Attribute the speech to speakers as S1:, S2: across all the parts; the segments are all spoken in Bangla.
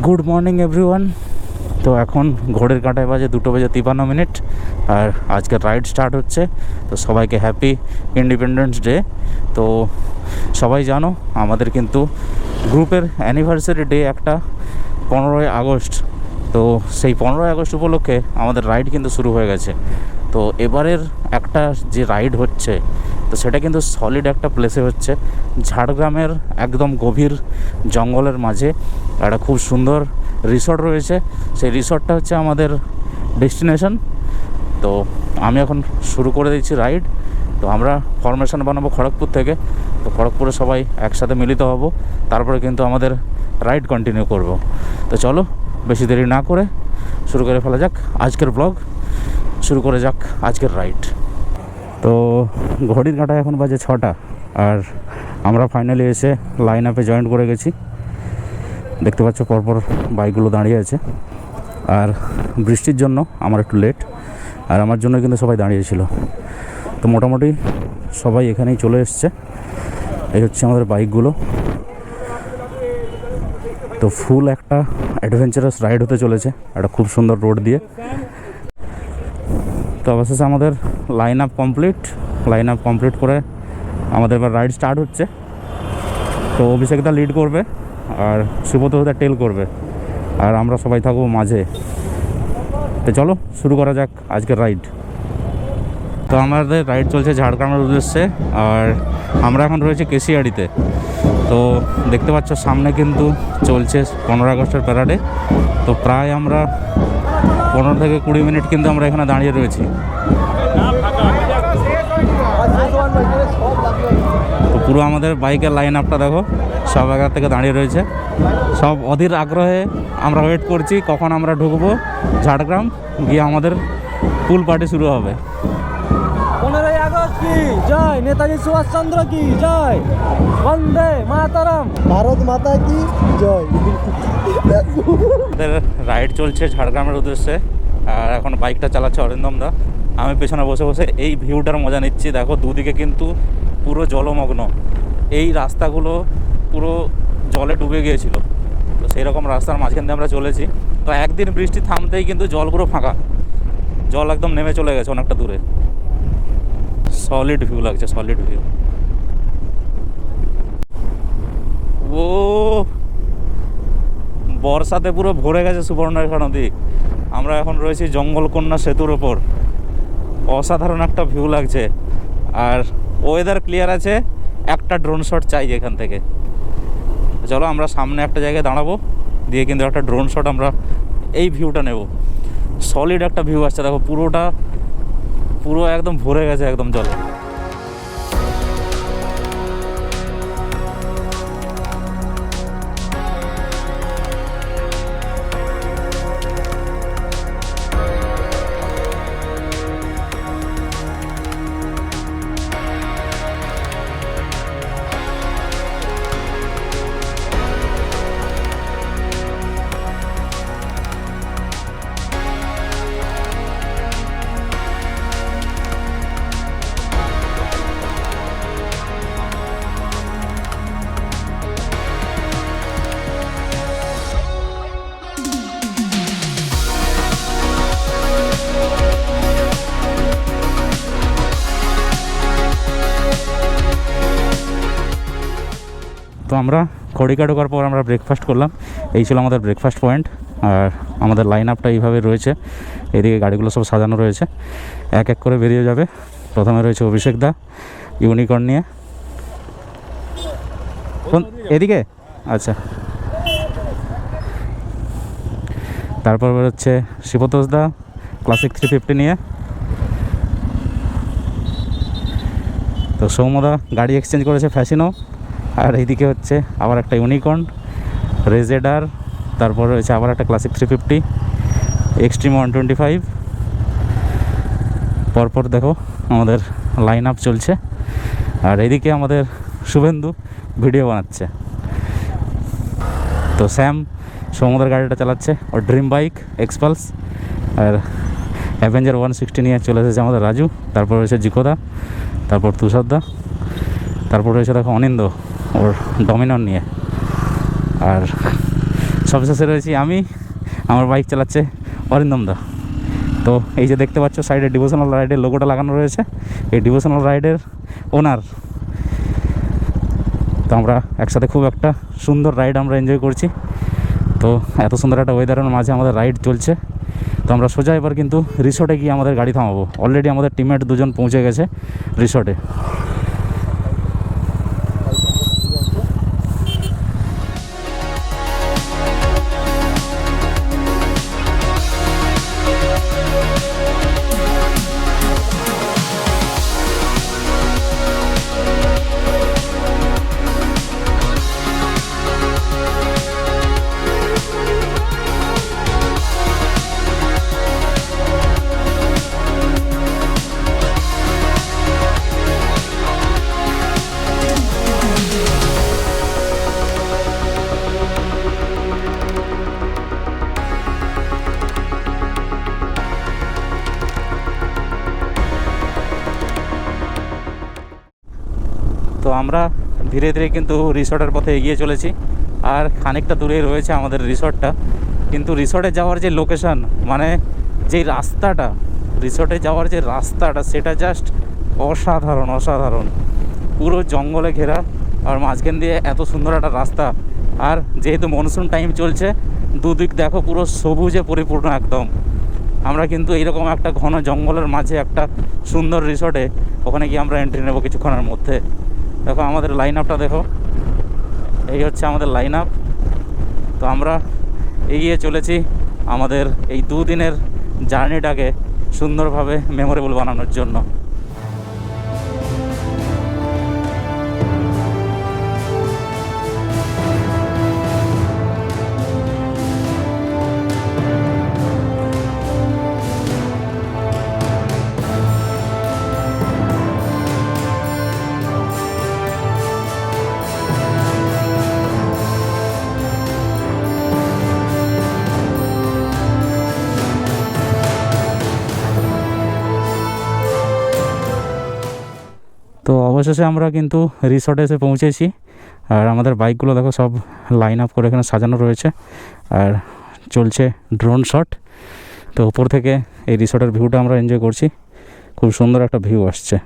S1: Good morning everyone. তো এখন ঘড়ির কাঁটায় বাজে 2:53 আর আজকে রাইড স্টার্ট হচ্ছে। তো সবাইকে হ্যাপি ইন্ডিপেন্ডেন্স ডে। তো সবাই জানো আমাদের কিন্তু গ্রুপের অ্যানিভার্সারি ডে একটা 15ই আগস্ট। তো সেই 15ই আগস্ট উপলক্ষে আমাদের রাইড কিন্তু শুরু হয়ে গেছে। তো এবারের একটা যে রাইড হচ্ছে তো সেটা কিন্তু সলিড একটা প্লেসে হচ্ছে, ঝাড়গ্রামের একদম গভীর জঙ্গলের মাঝে একটা খুব সুন্দর রিসর্ট রয়েছে। সেই রিসর্টটা হচ্ছে আমাদের ডেস্টিনেশন। তো আমি এখন শুরু করে দিচ্ছি রাইড। তো আমরা ফরমেশন বানাবো খড়গপুর থেকে। তো খড়গপুরে সবাই একসাথে মিলিত হব, তারপরে কিন্তু আমাদের রাইড কন্টিনিউ করব। তো চলো বেশি দেরি না করে শুরু করে ফেলা যাক আজকের ব্লগ, শুরু করে যাক আজকের রাইড। তো ঘড়ির কাঁটায় এখন বাজে 6টা আর আমরা ফাইনালি এসে লাইন আপে জয়েন করে গেছি। দেখতে পাচ্ছ পরপর বাইকগুলো দাঁড়িয়ে আছে। আর বৃষ্টির জন্য আমার একটু লেট, আর আমার জন্য কিন্তু সবাই দাঁড়িয়েছিল। তো মোটামুটি সবাই এখানেই চলে এসছে। এই হচ্ছে আমাদের বাইকগুলো। তো ফুল একটা অ্যাডভেঞ্চারাস রাইড হতে চলেছে একটা খুব সুন্দর রোড দিয়ে। তো অবশেষে আমাদের লাইন আপ কমপ্লিট করে আমাদের এবার রাইড স্টার্ট হচ্ছে। তো অভিষেকদা লিড করবে আর সুব্রতদা টেল করবে আর আমরা সবাই থাকবো মাঝে। তো চলো শুরু করা যাক আজকের রাইড। তো আমাদের রাইড চলছে ঝাড়গ্রামের উদ্দেশ্যে আর আমরা এখন রয়েছে কেশিয়াড়িতে। তো দেখতে পাচ্ছ সামনে কিন্তু চলছে 15 আগস্টের প্যারাডে। তো প্রায় আমরা 15 থেকে 20 মিনিট কিন্তু আমরা এখানে দাঁড়িয়ে রয়েছি। তো পুরো আমাদের বাইকের লাইন আপটা দেখো, সব জায়গা থেকে দাঁড়িয়ে রয়েছে। সব অধীর আগ্রহে আমরা ওয়েট করছি কখন আমরা ঢুকবো ঝাড়গ্রাম, গিয়ে আমাদের পুল পার্টি শুরু হবে।
S2: 15ই আগস্ট কি জয়, নেতাজি সুভাষচন্দ্র কি জয়, বন্দে মাতরম, ভারত মাতা কি জয়।
S1: আমাদের রাইড চলছে ঝাড়গ্রামের উদ্দেশ্যে আর এখন বাইকটা চালাচ্ছে অরিন্দম দা। আমি পেছনে বসে বসে এই ভিউটার মজা নিচ্ছি। দেখো দুদিকে কিন্তু পুরো জলমগ্ন, এই রাস্তাগুলো পুরো জলে ডুবে গিয়েছিল। তো সেই রকম রাস্তার মাঝখান দিয়ে আমরা চলেছি। তো একদিন বৃষ্টি থামতেই কিন্তু জল পুরো ফাঁকা, জল একদম নেমে চলে গেছে অনেকটা দূরে। সলিড ভিউ লাগছে, সলিড ভিউ। ও বর্ষাতে পুরো ভরে গেছে সুবর্ণরেখা নদী। আমরা এখন রয়েছি জঙ্গলকন্যা সেতুর ওপর। অসাধারণ একটা ভিউ লাগছে আর ওয়েদার ক্লিয়ার আছে। একটা ড্রোন শট চাই এখান থেকে। চলো আমরা সামনে একটা জায়গায় দাঁড়াবো, দিয়ে কিন্তু একটা ড্রোন শট আমরা এই ভিউটা নেব। সলিড একটা ভিউ আসছে দেখো, পুরো একদম ভরে গেছে একদম জলে। তো আমরা খড়িকা ঢোকার পর আমরা ব্রেকফাস্ট করলাম। এই ছিল আমাদের ব্রেকফাস্ট পয়েন্ট। আর আমাদের লাইন আপটা এইভাবে রয়েছে, এদিকে গাড়িগুলো সব সাজানো রয়েছে, এক এক করে বেরিয়ে যাবে। প্রথমে রয়েছে অভিষেক দা ইউনিকর্ন নিয়ে। কোন এদিকে? আচ্ছা। তারপর বেরোচ্ছে শিবতোষ দা ক্লাসিক 350 নিয়ে। তো সৌম্যদা গাড়ি এক্সচেঞ্জ করেছে ফ্যাসিনো। আর এইদিকে হচ্ছে আবার একটা ইউনিকর্ন রেজেডার। তারপর রয়েছে আবার একটা ক্লাসিক 350 এক্সট্রিম 125। পরপর দেখো আমাদের লাইন আপ চলছে। আর এইদিকে আমাদের শুভেন্দু ভিডিও বানাচ্ছে। তো স্যাম সৌম্যদার গাড়িটা চালাচ্ছে, ওর ড্রিম বাইক এক্সপালস। আর অ্যাভেঞ্জার 160 নিয়ে চলে এসেছে আমাদের রাজু। তারপর রয়েছে জিকোদা, তারপর তুষারদা, তারপর রয়েছে দেখো অনিন্দ ওর ডমিনর নিয়ে। আর সবশেষে রয়েছি আমি, আমার বাইক চালাচ্ছে অরিন্দম দা। তো এই যে দেখতে পাচ্ছ সাইডে ডিভোশনাল রাইডের লোগোটা লাগানো রয়েছে, এই ডিভোশনাল রাইডের ওনার। তো আমরা একসাথে খুব একটা সুন্দর রাইড আমরা এনজয় করছি। তো এত সুন্দর একটা ওয়েদারের মাঝে আমাদের রাইড চলছে। তো আমরা সোজা এবার কিন্তু রিসোর্টে গিয়ে আমাদের গাড়ি থামাবো। অলরেডি আমাদের টিমমেট 2 জন পৌঁছে গেছে রিসোর্টে। তো আমরা ধীরে ধীরে কিন্তু রিসর্টের পথে এগিয়ে চলেছি। আর খানিকটা দূরেই রয়েছে আমাদের রিসর্টটা। কিন্তু রিসর্টে যাওয়ার যে লোকেশান, মানে যেই রাস্তাটা, রিসর্টে যাওয়ার যে রাস্তাটা, সেটা জাস্ট অসাধারণ অসাধারণ। পুরো জঙ্গলে ঘেরা, আর মাঝখান দিয়ে এত সুন্দর একটা রাস্তা। আর যেহেতু মনসুন টাইম চলছে, দুদিক দেখো পুরো সবুজে পরিপূর্ণ একদম। আমরা কিন্তু এইরকম একটা ঘন জঙ্গলের মাঝে একটা সুন্দর রিসর্টে, ওখানে গিয়ে আমরা এন্ট্রি নেবো কিছুক্ষণের মধ্যে। দেখো আমাদের লাইন আপটা দেখো, এই হচ্ছে আমাদের লাইন আপ। তো আমরা এগিয়ে চলেছি আমাদের এই 2 দিনের জার্নিটাকে সুন্দরভাবে মেমোরেবল বানানোর জন্য। তো অবশেষে আমরা কিন্তু রিসর্টে এসে পৌঁছেছি। আর আমাদের বাইকগুলো দেখো সব লাইন আপ করে এখানে সাজানো রয়েছে, আর চলছে ড্রোন শট। তো উপর থেকে এই রিসর্টের ভিউটা আমরা এনজয় করছি। খুব সুন্দর একটা ভিউ আসছে।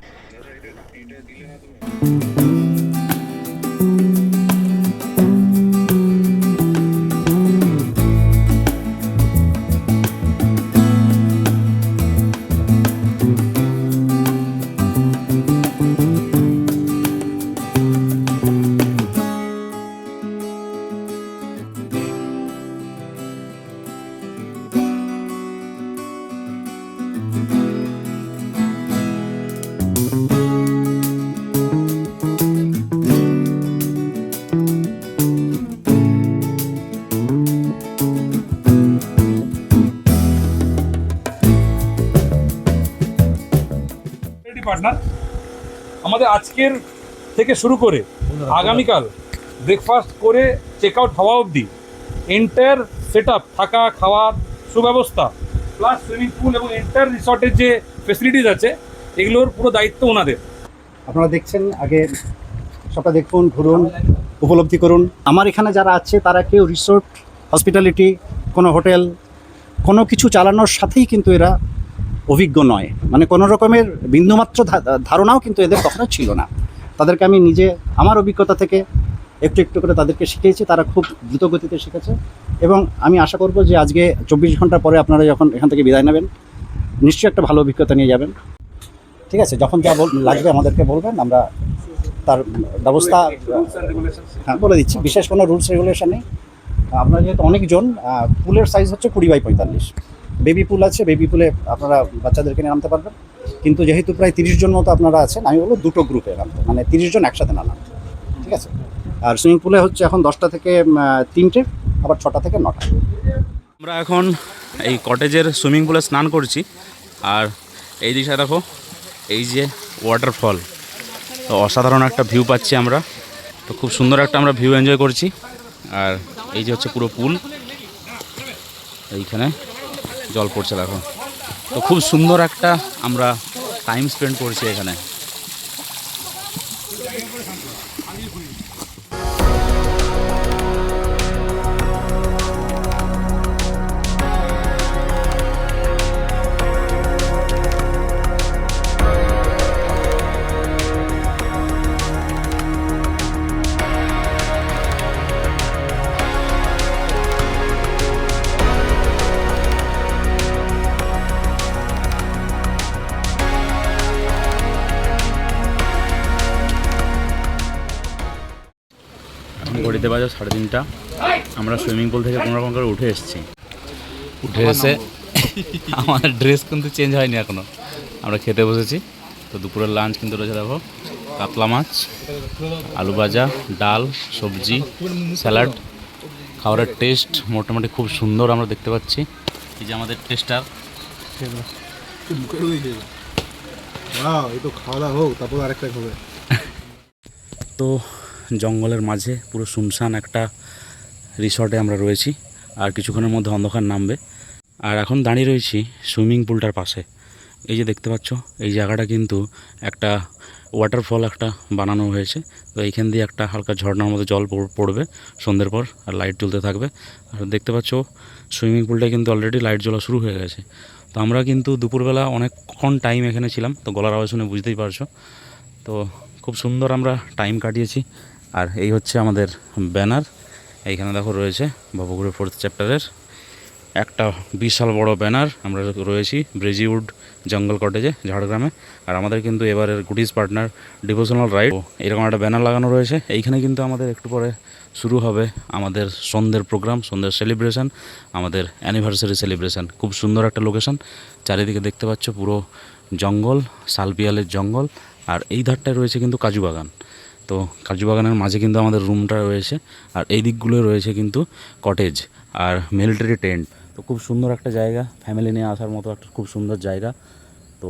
S3: পার্টনার আমাদের আজকের থেকে শুরু করে আগামীকাল ব্রেকফাস্ট করে চেক আউট হওয়া অবধি এন্টায়ার সেট আপ, থাকা খাওয়ার সুব্যবস্থা প্লাস সুইমিং পুল এবং এন্টায়ার রিসর্টের যে ফেসিলিটিস আছে, এগুলোর পুরো দায়িত্ব ওনাদের।
S4: আপনারা দেখছেন, আগে সবটা দেখুন, ঘুরুন, উপলব্ধি করুন। আমার এখানে যারা আছে তারা কেউ রিসোর্ট, হসপিটালিটি, কোনো হোটেল, কোনো কিছু চালানোর সাথেই কিন্তু এরা অভিজ্ঞ নয়। মানে কোনো রকমের বিন্দুমাত্র ধারণাও কিন্তু এদের কখনো ছিল না। তাদেরকে আমি নিজে আমার অভিজ্ঞতা থেকে একটু একটু করে তাদেরকে শিখিয়েছি। তারা খুব দ্রুত গতিতে শিখেছে এবং আমি আশা করব যে আজকে 24 ঘন্টা পরে আপনারা যখন এখান থেকে বিদায় নেবেন, নিশ্চয়ই একটা ভালো অভিজ্ঞতা নিয়ে যাবেন। ঠিক আছে, যখন যা লাগবে আমাদেরকে বলবেন, আমরা তার ব্যবস্থা হ্যাঁ বলে দিচ্ছি। বিশেষ কোনো রুলস রেগুলেশন নেই। আপনারা যেহেতু অনেকজন, পুলের সাইজ হচ্ছে 20x45। বেবি পুল আছে, বেবি পুলে আপনারা বাচ্চাদেরকে নিয়ে নামতে পারবেন। কিন্তু যেহেতু প্রায় 30 জন মতো আপনারা আছেন, আমি বলবো 2টো গ্রুপে নামতে, মানে 30 জন একসাথে না নামতে। ঠিক আছে। আর সুইমিং পুলে হচ্ছে এখন 10টা থেকে 3টে, আবার 6টা থেকে 9টা।
S1: আমরা এখন এই কটেজের সুইমিং পুলে স্নান করছি। আর এই দিকটা দেখো, এই যে ওয়াটারফল, তো অসাধারণ একটা ভিউ পাচ্ছি আমরা। তো খুব সুন্দর একটা আমরা ভিউ এনজয় করছি। আর এই যে হচ্ছে পুরো পুল, এইখানে জল পড়ছে দেখো। তো খুব সুন্দর একটা আমরা টাইম স্পেন্ড করছি এখানে। ঘড়িতে বাজে 3:30। আমরা সুইমিং পুল থেকে কোনো রকম করে উঠে এসেছি। উঠে এসে আমাদের ড্রেস কিন্তু চেঞ্জ হয়নি এখনও। আমরা খেতে বসেছি। তো দুপুরের লাঞ্চ কিন্তু রয়েছে, দেখো কাতলা মাছ, আলু ভাজা, ডাল, সবজি, স্যালাড। খাবারের টেস্ট মোটামুটি খুব সুন্দর আমরা দেখতে পাচ্ছি। এই যে আমাদের টেস্টার।
S2: খাওয়া দাওয়া হোক, তারপর আরেকটা খাবে।
S1: তো জঙ্গলের মাঝে পুরো শুনশান একটা রিসর্টে আমরা রয়েছি, আর কিছুক্ষণের মধ্যে অন্ধকার নামবে। আর এখন দাঁড়িয়ে রয়েছি সুইমিং পুলটার পাশে। এই যে দেখতে পাচ্ছ, এই জায়গাটা কিন্তু একটা ওয়াটারফল একটা বানানো হয়েছে। তো এইখান দিয়ে একটা হালকা ঝর্ণার মতো জল পড়বে সন্ধ্যের পর, আর লাইট জ্বলতে থাকবে। আর দেখতে পাচ্ছ সুইমিং পুলটা কিন্তু অলরেডি লাইট জ্বলা শুরু হয়ে গেছে। তো আমরা কিন্তু দুপুরবেলা অনেকক্ষণ টাইম এখানে ছিলাম, তো গলার আওয়াজ শুনে বুঝতেই পারছো। তো খুব সুন্দর আমরা টাইম কাটিয়েছি। আর এই হচ্ছে আমাদের ব্যানার। এইখানে দেখো রয়েছে ভবঘুরে 4th চ্যাপ্টারের একটা বিশাল বড় ব্যানার। আমরা রয়েছি ব্রেজিউড জঙ্গল কটেজে, ঝাড়গ্রামে। আর আমাদের কিন্তু এবারের গুডিজ পার্টনার ডিভোশনাল রাইড, এরকম একটা ব্যানার লাগানো রয়েছে। এইখানে কিন্তু আমাদের একটু পরে শুরু হবে আমাদের সন্ধ্যের প্রোগ্রাম, সন্ধ্যের সেলিব্রেশন, আমাদের অ্যানিভার্সারি সেলিব্রেশন। খুব সুন্দর একটা লোকেশন, চারিদিকে দেখতে পাচ্ছ পুরো জঙ্গল, শালপিয়ালের জঙ্গল। আর এই ধারটায় রয়েছে কিন্তু কাজু বাগান। তো কাজু বাগানের মাঝে কিন্তু আমাদের রুমটা রয়েছে, আর এই দিকগুলো রয়েছে কিন্তু কটেজ আর মিলিটারি টেন্ট। তো খুব সুন্দর একটা জায়গা, ফ্যামিলি নিয়ে আসার মতো একটা খুব সুন্দর জায়গা। তো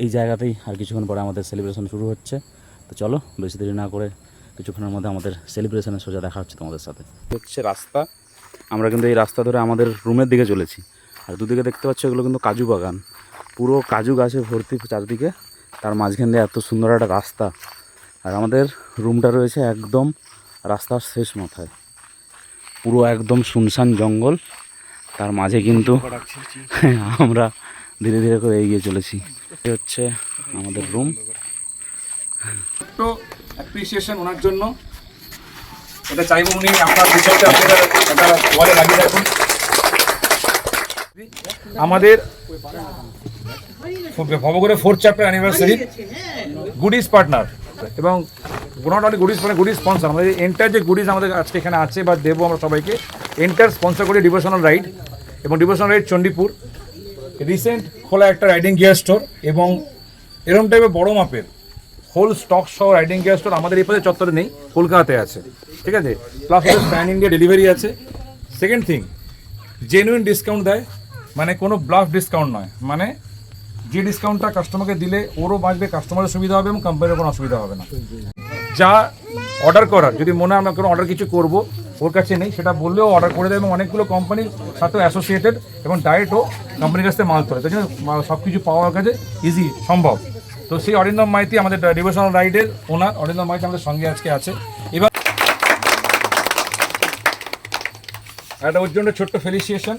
S1: এই জায়গাতেই আর কিছুক্ষণ পরে আমাদের সেলিব্রেশন শুরু হচ্ছে। তো চলো বেশি দেরি না করে কিছুক্ষণের মধ্যে আমাদের সেলিব্রেশনের সোজা দেখা হচ্ছে তোমাদের সাথে। হচ্ছে রাস্তা, আমরা কিন্তু এই রাস্তা ধরে আমাদের রুমের দিকে চলেছি। আর দুদিকে দেখতে পাচ্ছ এগুলো কিন্তু কাজু বাগান, পুরো কাজু গাছে ভর্তি চারদিকে। তার মাঝখান দিয়ে এত সুন্দর একটা রাস্তা। আর আমাদের রুমটা রয়েছে একদম রাস্তার শেষ মাথায়, পুরো একদম শুনশান জঙ্গল। তার মাঝে কিন্তু আমরা ধীরে ধীরে করে এগিয়ে চলেছি। এই হচ্ছে আমাদের রুম।
S3: তো অ্যাপ্রিসিয়েশন ওনার জন্য, এটা চাইবো উনি আপনার বিষয়টা আপনারা একটা ওয়ালে লাগিয়ে রাখুন। আমাদের ভবঘুরে 4th chapter anniversary goodies partner, এবং not only goodies partner, goodies sponsor. আমাদের এন্টার যে গুডিজ আমাদের আজকে এখানে আছে বা দেবো আমরা সবাইকে, এন্টার স্পন্সর করি ডিভোশনাল রাইড। এবং ডিভোশনাল রাইড চণ্ডীপুর রিসেন্ট খোলা একটা রাইডিং গিয়ার স্টোর, এবং এরকম টাইপের বড় মাপের হোল স্টক সহ রাইডিং গিয়ার স্টোর আমাদের এই পাশে চত্বরে নেই, কলকাতাতে আছে। ঠিক আছে, প্লাস প্যান ইন্ডিয়া ডেলিভারি আছে। সেকেন্ড থিং, জেনুইন ডিসকাউন্ট দেয়, মানে কোনো ব্লাফ ডিসকাউন্ট নয়। মানে যে ডিসকাউন্টটা কাস্টমারকে দিলে ওরও বাঁচবে, কাস্টমারের সুবিধা হবে এবং কোম্পানির কোনো অসুবিধা হবে না। যা অর্ডার করার, যদি মনে হয় আমরা কোনো অর্ডার কিছু করবো ওর কাছে নেই, সেটা বললেও অর্ডার করে দেয়, এবং অনেকগুলো কোম্পানির সাথে অ্যাসোসিয়েটেড এবং ডাইরেক্টও কোম্পানির কাছ থেকে মাল তোলে। তাই জন্য সব কিছু পাওয়ার কাছে ইজি সম্ভব। তো সেই অরিন্দম মাইতি আমাদের ডিভোশনাল রাইডের ওনার, অরিন্দম মাইতি আমাদের সঙ্গে আজকে আছে। এবার একটা ওর জন্য ছোট্ট ফেলিসিয়েশন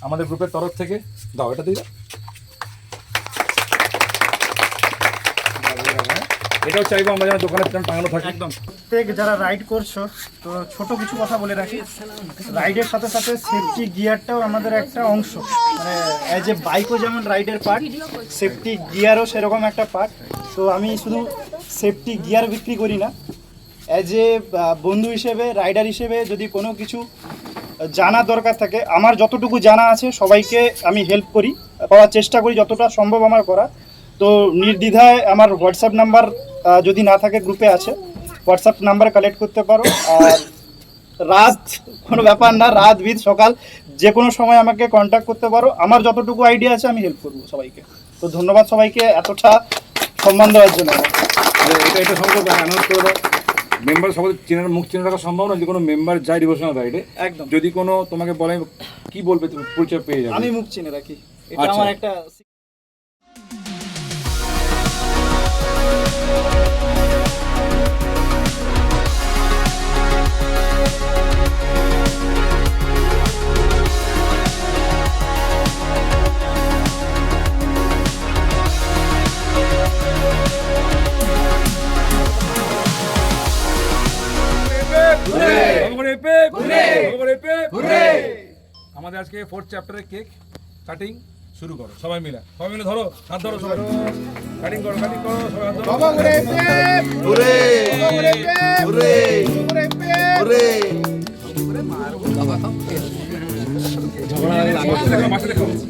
S3: আমাদের গ্রুপের তরফ থেকে। দাও এটা দিয়ে, এটাও চাইবো আমরা যেন দোকানের জন্য টাঙানো থাকে। একদম
S5: প্রত্যেক যারা রাইড করছো, তো ছোট কিছু কথা বলে রাখি। রাইডের সাথে সাথে সেফটি গিয়ারটাও আমাদের একটা অংশ, মানে অ্যাজ এ বাইকও যেমন রাইডের পার্ট, সেফটি গিয়ারও সেরকম একটা পার্ট। তো আমি শুধু সেফটি গিয়ার বিক্রি করি না, অ্যাজ এ বন্ধু হিসেবে, রাইডার হিসেবে যদি কোনো কিছু জানার দরকার থাকে, আমার যতটুকু জানা আছে সবাইকে আমি হেল্প করি, করার চেষ্টা করি যতটা সম্ভব আমার করা। তো নির্দ্বিধায় আমার হোয়াটসঅ্যাপ নাম্বার যদি না থাকে গ্রুপে আছে, হোয়াটসঅ্যাপ নাম্বার কালেক্ট করতে পারো। আর রাত কোনো ব্যাপার না, রাত বিদ সকাল যে কোনো সময় আমাকে কন্ট্যাক্ট করতে পারো। আমার যতটুকু আইডিয়া আছে আমি হেল্প করবো সবাইকে। তো ধন্যবাদ সবাইকে এতটা সম্মান দেওয়ার জন্য।
S3: এটা সম্ভব অ্যানাউন্স করে দাও। মেম্বার সবাই মুখ চিনে রাখা সম্ভব না, যদি কোনো মেম্বার যায় ডিভোশনাল রাইডে,
S5: একদম
S3: যদি কোনো তোমাকে বলে কি বলবে, তুমি পরিচয় পেয়ে যাবে।
S5: আমি মুখ চিনে রাখি, এটা আমার একটা
S3: আমাদের আজকে 4th চ্যাপ্টারের কেক কাটিং শুরু করো। সবাই মিলে ধরো, হাত ধরো, সবাই কাটিং করো, সবাই হাত ধরো।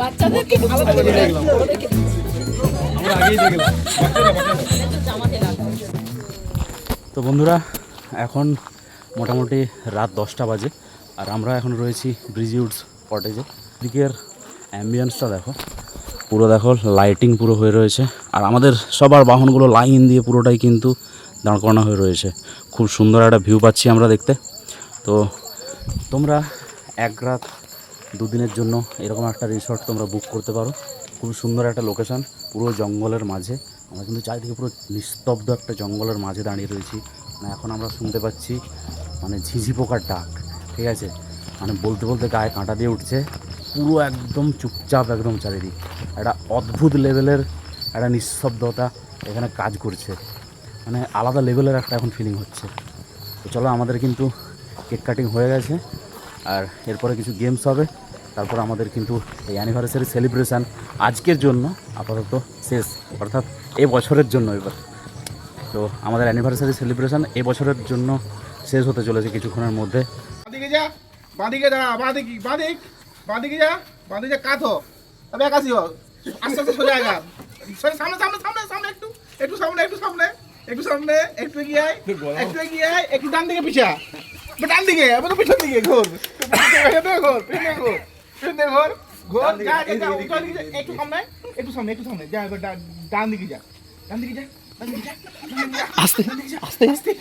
S6: বাচ্চাদেরকে আলাদা করে দেখলাম
S3: আমরা আগেই দেখলাম
S1: তো বন্ধুরা এখন মোটামুটি রাত 10টা বাজে আর আমরা এখন রয়েছি ব্রিজিউডস কটেজে। দিকের অ্যাম্বিয়েন্সটা দেখো, পুরো দেখো লাইটিং পুরো হয়ে রয়েছে আর আমাদের সবার বাহনগুলো লাইন দিয়ে পুরোটাই কিন্তু দাঁড় করানো হয়ে রয়েছে। খুব সুন্দর একটা ভিউ পাচ্ছি আমরা দেখতে। তো তোমরা 1 রাত 2 দিনের জন্য এরকম একটা রিসর্ট তোমরা বুক করতে পারো। খুব সুন্দর একটা লোকেশান, পুরো জঙ্গলের মাঝে। আমরা কিন্তু চারিদিকে পুরো নিস্তব্ধ একটা জঙ্গলের মাঝে দাঁড়িয়ে রয়েছি। মানে এখন আমরা শুনতে পাচ্ছি মানে ঝিঝি পোকার ডাক, ঠিক আছে? মানে বলতে বলতে গায়ে কাঁটা দিয়ে উঠছে। পুরো একদম চুপচাপ একদম চারিদিক, একটা অদ্ভুত লেভেলের একটা নিঃশব্দতা এখানে কাজ করছে। মানে আলাদা লেভেলের একটা এখন ফিলিং হচ্ছে। তো চলো, আমাদের কিন্তু কেক কাটিং হয়ে গেছে আর এরপরে কিছু গেমস হবে। তারপর আমাদের কিন্তু এই অ্যানিভার্সারি সেলিব্রেশান আজকের জন্য আপাতত শেষ, অর্থাৎ এ বছরের জন্য। এবার তো আমাদের অ্যানিভার্সারি সেলিব্রেশান এ বছরের জন্য শেষ হতে চলেছে কিছুক্ষণের মধ্যে।
S7: বাঁদিকে যা, বাঁদিকে যা, বাঁদিকে যা, বাঁদিকে কাঁথো, তবে একাশি হোক, আস্তে আস্তে সোজা আগা, সামনে সামনে সামনে সামনে একটু সামনে একটু সামনে একটু সামনে একটু এগিয়ে আয়, একটু এগিয়ে আয়, একটু ডান দিকে পিছা, ডান দিকে আবার তো পিছন দিকে ঘোর, পিছনে ঘোর, ঘোর, যা যা একটু সামনে একটু সামনে একটু সামনে যা, এবার ডান দিকে যা, ডান দিকে যা, আস্তে আস্তে আস্তে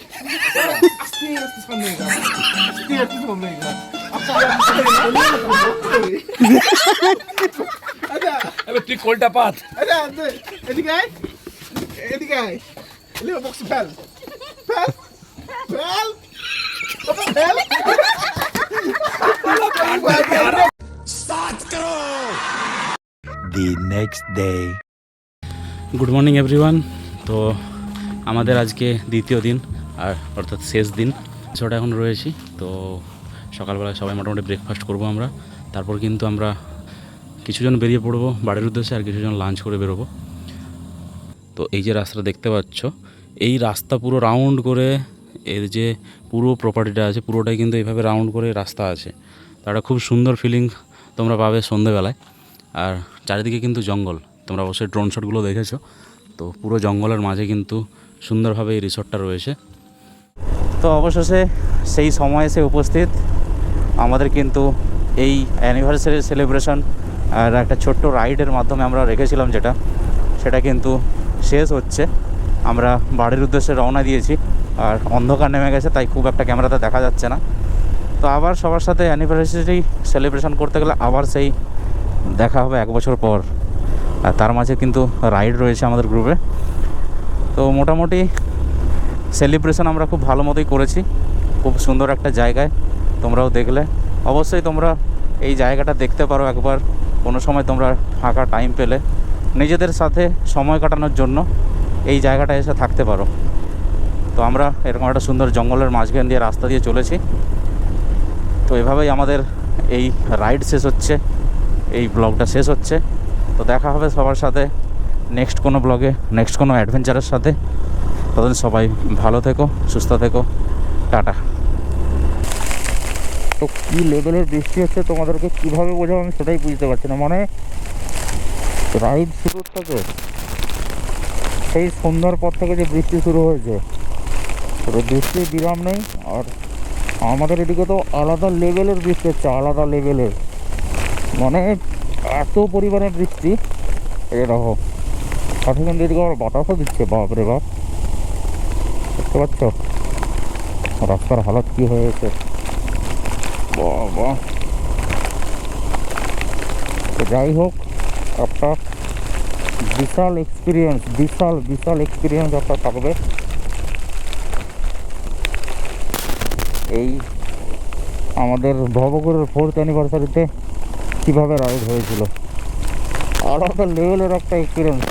S7: আস্তে আস্তে সামনে যা, আস্তে আস্তে সামনে যা। আচ্ছা
S3: এবার তুই কোলটা পাত।
S7: আচ্ছা এদিকে আয়, এদিকে আয়, লিও বক্স ফেল ফেল ফেল ফেল
S8: The next day.
S1: Good morning everyone. তো আমাদের আজকে দ্বিতীয় দিন আর অর্থাৎ শেষ দিন। ছোটো এখন রয়েছি। তো সকালবেলা সবাই মোটামুটি ব্রেকফাস্ট করব আমরা। তারপর কিন্তু আমরা কিছুজন বেরিয়ে পড়বো বাড়ির উদ্দেশ্যে আর কিছুজন লাঞ্চ করে বেরোবো। তো এই যে রাস্তাটা দেখতে পাচ্ছ, এই রাস্তা পুরো রাউন্ড করে এর যে পুরো প্রপার্টিটা আছে পুরোটাই কিন্তু এইভাবে রাউন্ড করে রাস্তা আছে। তো একটা খুব সুন্দর ফিলিং তোমরা পাবে সন্ধেবেলায়। আর চারিদিকে কিন্তু জঙ্গল, তোমরা অবশ্যই ড্রোন শটগুলো দেখেছো। তো পুরো জঙ্গলের মাঝে কিন্তু সুন্দরভাবে এই রিসর্টটা রয়েছে। তো অবশেষে সেই সময় এসে উপস্থিত। আমাদের কিন্তু এই অ্যানিভার্সারি সেলিব্রেশন আর একটা ছোট্ট রাইডের মাধ্যমে আমরা রেখেছিলাম যেটা, সেটা কিন্তু শেষ হচ্ছে। আমরা বাড়ির উদ্দেশ্যে রওনা দিয়েছি আর অন্ধকার নেমে গেছে, তাই খুব একটা ক্যামেরাতে দেখা যাচ্ছে না। তো আবার সবার সাথে অ্যানিভার্সারি সেলিব্রেশন করতে গেলে আবার সেই দেখা হবে 1 বছর পর। আর তার মাঝে কিন্তু রাইড রয়েছে আমাদের গ্রুপে। তো মোটামুটি সেলিব্রেশন আমরা খুব ভালো মতোই করেছি, খুব সুন্দর একটা জায়গায়। তোমরাও দেখলে, অবশ্যই তোমরা এই জায়গাটা দেখতে পারো একবার কোনো সময় তোমরা ফাঁকা টাইম পেলে নিজেদের সাথে সময় কাটানোর জন্য এই জায়গাটা এসে থাকতে পারো। তো আমরা এরকম একটা সুন্দর জঙ্গলের মাঝখান দিয়ে রাস্তা দিয়ে চলেছি। তো এভাবেই আমাদের এই রাইড শেষ হচ্ছে, এই ব্লগটা শেষ হচ্ছে। তো দেখা হবে সবার সাথে নেক্সট কোনো ব্লগে, নেক্সট কোনো অ্যাডভেঞ্চারের সাথে। ততদিন সবাই ভালো থেকো, সুস্থ থেকো, টাটা। তো কী লেভেলের বৃষ্টি হচ্ছে তোমাদেরকে কীভাবে বোঝাবো আমি সেটাই বুঝতে পারছি না। মানে রাইড শুরুর থেকে সেই সন্ধ্যার পর থেকে যে বৃষ্টি শুরু হয়েছে, বৃষ্টির বিরাম নেই। আর আমাদের এদিকে তো আলাদা লেভেলের বৃষ্টি হচ্ছে, আলাদা লেভেলের। মানে এত পরিমাণে বৃষ্টি এরকম, সাথে কিন্তু এদিকে আবার বাতাসও দিচ্ছে। বাপরে বাপ, দেখতে পাচ্ছ রাস্তার হালত কী হয়েছে। বাবা, তো যাই হোক, একটা বিশাল এক্সপিরিয়েন্স, বিশাল বিশাল এক্সপিরিয়েন্স একটা থাকবে এই আমাদের ভবঘুরের 4th অ্যানিভার্সারিতে কীভাবে রাইড হয়েছিল। আলাদা লেভেলের একটা এক্সপিরিয়েন্স।